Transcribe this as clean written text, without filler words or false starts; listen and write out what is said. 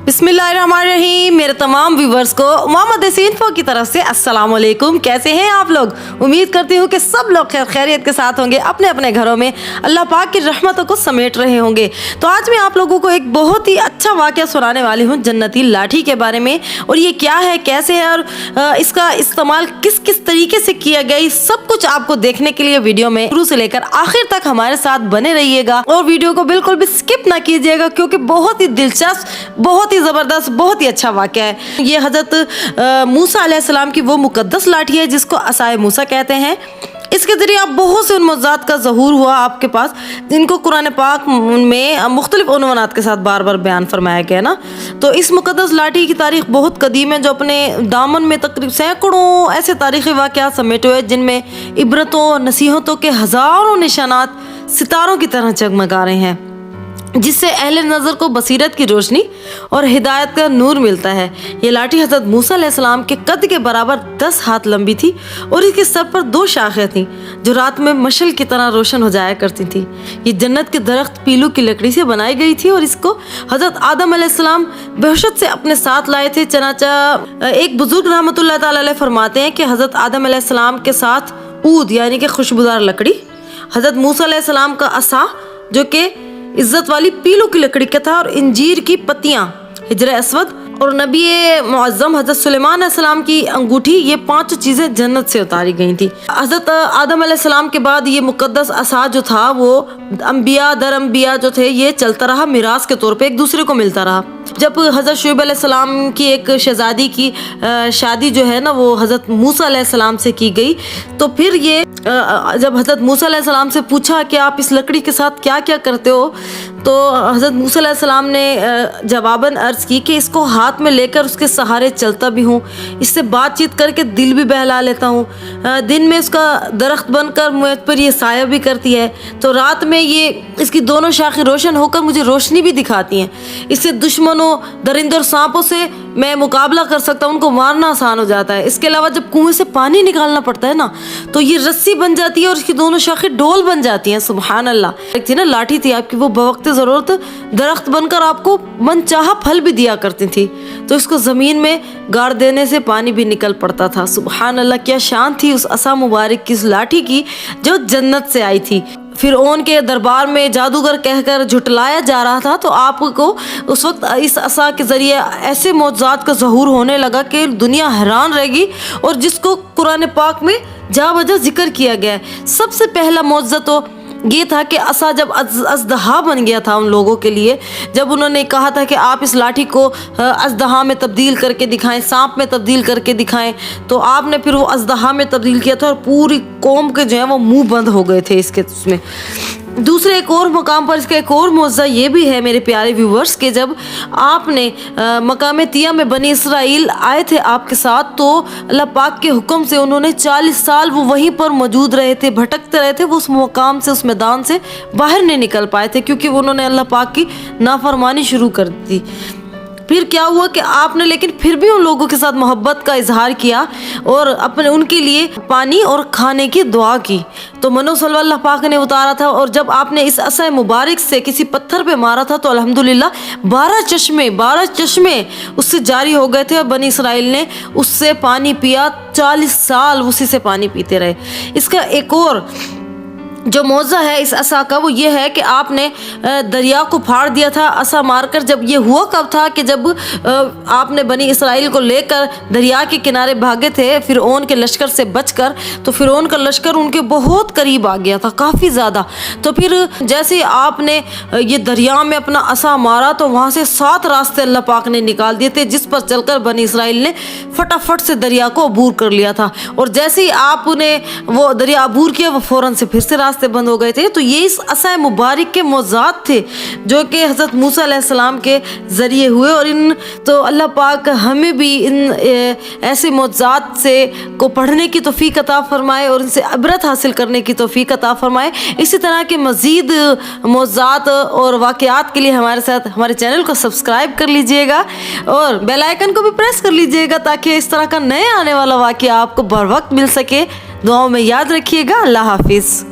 बिस्मिल्लाहिर्रहमानिर्रहीम। मेरे तमाम व्यूवर्स को मोहम्मद इन्फो की तरफ से अस्सलाम वालेकुम। कैसे हैं आप लोग? उम्मीद करती हूँ कि सब लोग खैरियत के साथ होंगे, अपने अपने घरों में अल्लाह पाक की रहमतों को समेट रहे होंगे। तो आज मैं आप लोगों को एक बहुत ही अच्छा वाक़या सुनाने वाली हूँ जन्नती लाठी के बारे में। और ये क्या है, कैसे है और इसका इस्तेमाल किस किस तरीके से किया गया, ये सब कुछ आपको देखने के लिए वीडियो में शुरू से लेकर आखिर तक हमारे साथ बने रहिएगा और वीडियो को बिल्कुल भी स्किप ना कीजिएगा, क्योंकि बहुत ही दिलचस्प, बहुत ही ज़बरदस्त, बहुत ही अच्छा वाक़या है। ये हज़रत मूसा अलैहिस्सलाम की वो मुक़द्दस लाठी है जिसको असाए मूसा कहते हैं। इसके ज़रिए आप बहुत से उन मौज़ात का ज़हूर हुआ आपके पास, जिनको कुरान पाक में मुख्तलिफ उन्वानात के साथ बार बार बयान फरमाया गया ना। तो इस मुक़द्दस लाठी की तारीख़ बहुत कदीम है, जो अपने दामन में तकरीबन सैकड़ों ऐसे तारीख़ी वाक़यात समेटे हुए, जिनमें इबरतों नसीहतों के हज़ारों निशानात सितारों की तरह जगमगा रहे हैं, जिससे अहले नज़र को बसीरत की रोशनी और हिदायत का नूर मिलता है। ये लाठी हज़रत मूसा अलैहिस्सलाम के कद के बराबर 10 हाथ लंबी थी और इसके सर पर 2 शाखें थीं जो रात में मशल की तरह रोशन हो जाया करती थी। ये जन्नत के दरख्त पीलू की लकड़ी से बनाई गई थी और इसको हज़रत आदम अलैहिस्सलाम बेहशत से अपने साथ लाए थे। चनाचा एक बुजुर्ग रहमतुल्लाह ताला अलैह फरमाते हैं कि हज़रत आदम अलैहिस्सलाम के साथ ऊद यानी कि खुशबूदार लकड़ी, हज़रत मूसा अलैहिस्सलाम का असा जो कि इज्जत वाली पीलू की लकड़ी का था, और इंजीर की पत्तियां, हिजर अस्वद और नबी मुअज़्ज़म हज़रत सुलेमान अलैहिस्सलाम की अंगूठी, ये 5 चीज़ें जन्नत से उतारी गई थी। हज़रत आदम अलैहिस्सलाम के बाद ये मुक़द्दस असा जो था वो अम्बिया दर अम्बिया जो थे ये चलता रहा, मिरास के तौर पे एक दूसरे को मिलता रहा। जब हज़रत शुएब अलैहिस्सलाम की एक शहज़ादी की शादी जो है ना वो हज़रत मूसा अलैहिस्सलाम से की गई, तो फिर ये जब हज़रत मूसा अलैहिस्सलाम से पूछा कि आप इस लकड़ी के साथ क्या क्या करते हो, तो हज़रत मूसा अलैहिस्सलाम ने जवाबन अर्ज़ की कि इसको हाथ में लेकर उसके सहारे चलता भी हूँ, इससे बातचीत करके दिल भी बहला लेता हूँ, दिन में उसका दरख्त बनकर मुझ पर ये साया भी करती है, तो रात में ये इसकी दोनों शाखें रोशन होकर मुझे रोशनी भी दिखाती हैं। इससे दुश्मनों, दरिंदों और सांपों से मैं मुकाबला कर सकता हूँ, उनको मारना आसान हो जाता है। इसके अलावा जब कुएं से पानी निकालना पड़ता है ना, तो ये रस्सी बन जाती है और इसकी दोनों शाखें डोल बन जाती हैं। सुभान अल्लाह। एक थी ना लाठी थी आपकी, वो बवक्त ज़रूरत दरख्त बनकर आपको मनचाहा फल भी दिया करती थी, तो इसको ज़मीन में गाड़ देने से पानी भी निकल पड़ता था। सुभान अल्लाह, क्या शान थी उस असा मुबारक की, उस लाठी की जो जन्नत से आई थी। फिरौन के दरबार में जादूगर कहकर झुटलाया जा रहा था, तो आपको उस वक्त इस असा के ज़रिए ऐसे मौज़ात का ज़हूर होने लगा कि दुनिया हैरान रहेगी, और जिसको कुरान पाक में जा वजह जिक्र किया गया है। सबसे पहला मौज़ा तो ये था कि असा जब अज़दहा बन गया था उन लोगों के लिए, जब उन्होंने कहा था कि आप इस लाठी को अज़दहा में तब्दील करके दिखाएं, सांप में तब्दील करके दिखाएं, तो आपने फिर वो अज़दहा में तब्दील किया था और पूरी कौम के जो है वो मुंह बंद हो गए थे इसके उसमें। दूसरे एक और मकाम पर इसका एक और मौज़ा ये भी है मेरे प्यारे व्यूवर्स के, जब आपने मकाम तिया में बनी इसराइल आए थे आपके साथ, तो अल्लाह पाक के हुक्म से उन्होंने 40 साल वो वहीं पर मौजूद रहे थे, भटकते रहे थे, वो उस मकाम से, उस मैदान से बाहर नहीं निकल पाए थे, क्योंकि उन्होंने अल्लाह पाक की नाफरमानी शुरू कर दी। फिर क्या हुआ कि आपने लेकिन फिर भी उन लोगों के साथ मोहब्बत का इजहार किया और अपने उनके लिए पानी और खाने की दुआ की, तो मनो सल्लल्लाहु अल्लाह पाक ने उतारा था। और जब आपने इस असा मुबारक से किसी पत्थर पे मारा था, तो अल्हम्दुलिल्लाह 12 चश्मे उससे जारी हो गए थे, और बनी इसराइल ने उससे पानी पिया, 40 साल उसी से पानी पीते रहे। इसका एक और जो मौज़ा है इस असा का वो ये है कि आपने दरिया को फाड़ दिया था असा मारकर। जब ये हुआ कब था कि जब आपने बनी इसराइल को लेकर दरिया के किनारे भागे थे फिरौन के लश्कर से बचकर, तो फिरौन का लश्कर उनके बहुत करीब आ गया था, काफ़ी ज़्यादा। तो फिर जैसे ही आपने ये दरिया में अपना असा मारा, तो वहाँ से 7 रास्ते अल्लाह पाक ने निकाल दिए थे, जिस पर चलकर बनी इसराइल ने फटाफट से दरिया को अबूर कर लिया था। और जैसे ही आपने वो दरिया अबूर किया, वो फ़ौरन से फिर से रास्ते बंद हो गए थे। तो ये इस असा मुबारक के मौज़ात थे जो कि हज़रत मूसा अलैहिस्सलाम के ज़रिए हुए, और इन तो अल्लाह पाक हमें भी इन ऐसे मौज़ात से को पढ़ने की तौफीक अता फ़रमाए और इनसे इबरत हासिल करने की तौफीक अता फ़रमाए। इसी तरह के मज़ीद मौज़ात और वाक़यात के लिए हमारे साथ हमारे चैनल को सब्सक्राइब कर लीजिएगा और बेल आइकन को भी प्रेस कर लीजिएगा, ताकि इस तरह का नया आने वाला वाक़या आपको बर वक्त मिल सके। दुआओं में याद रखिएगा। अल्लाह हाफिज़।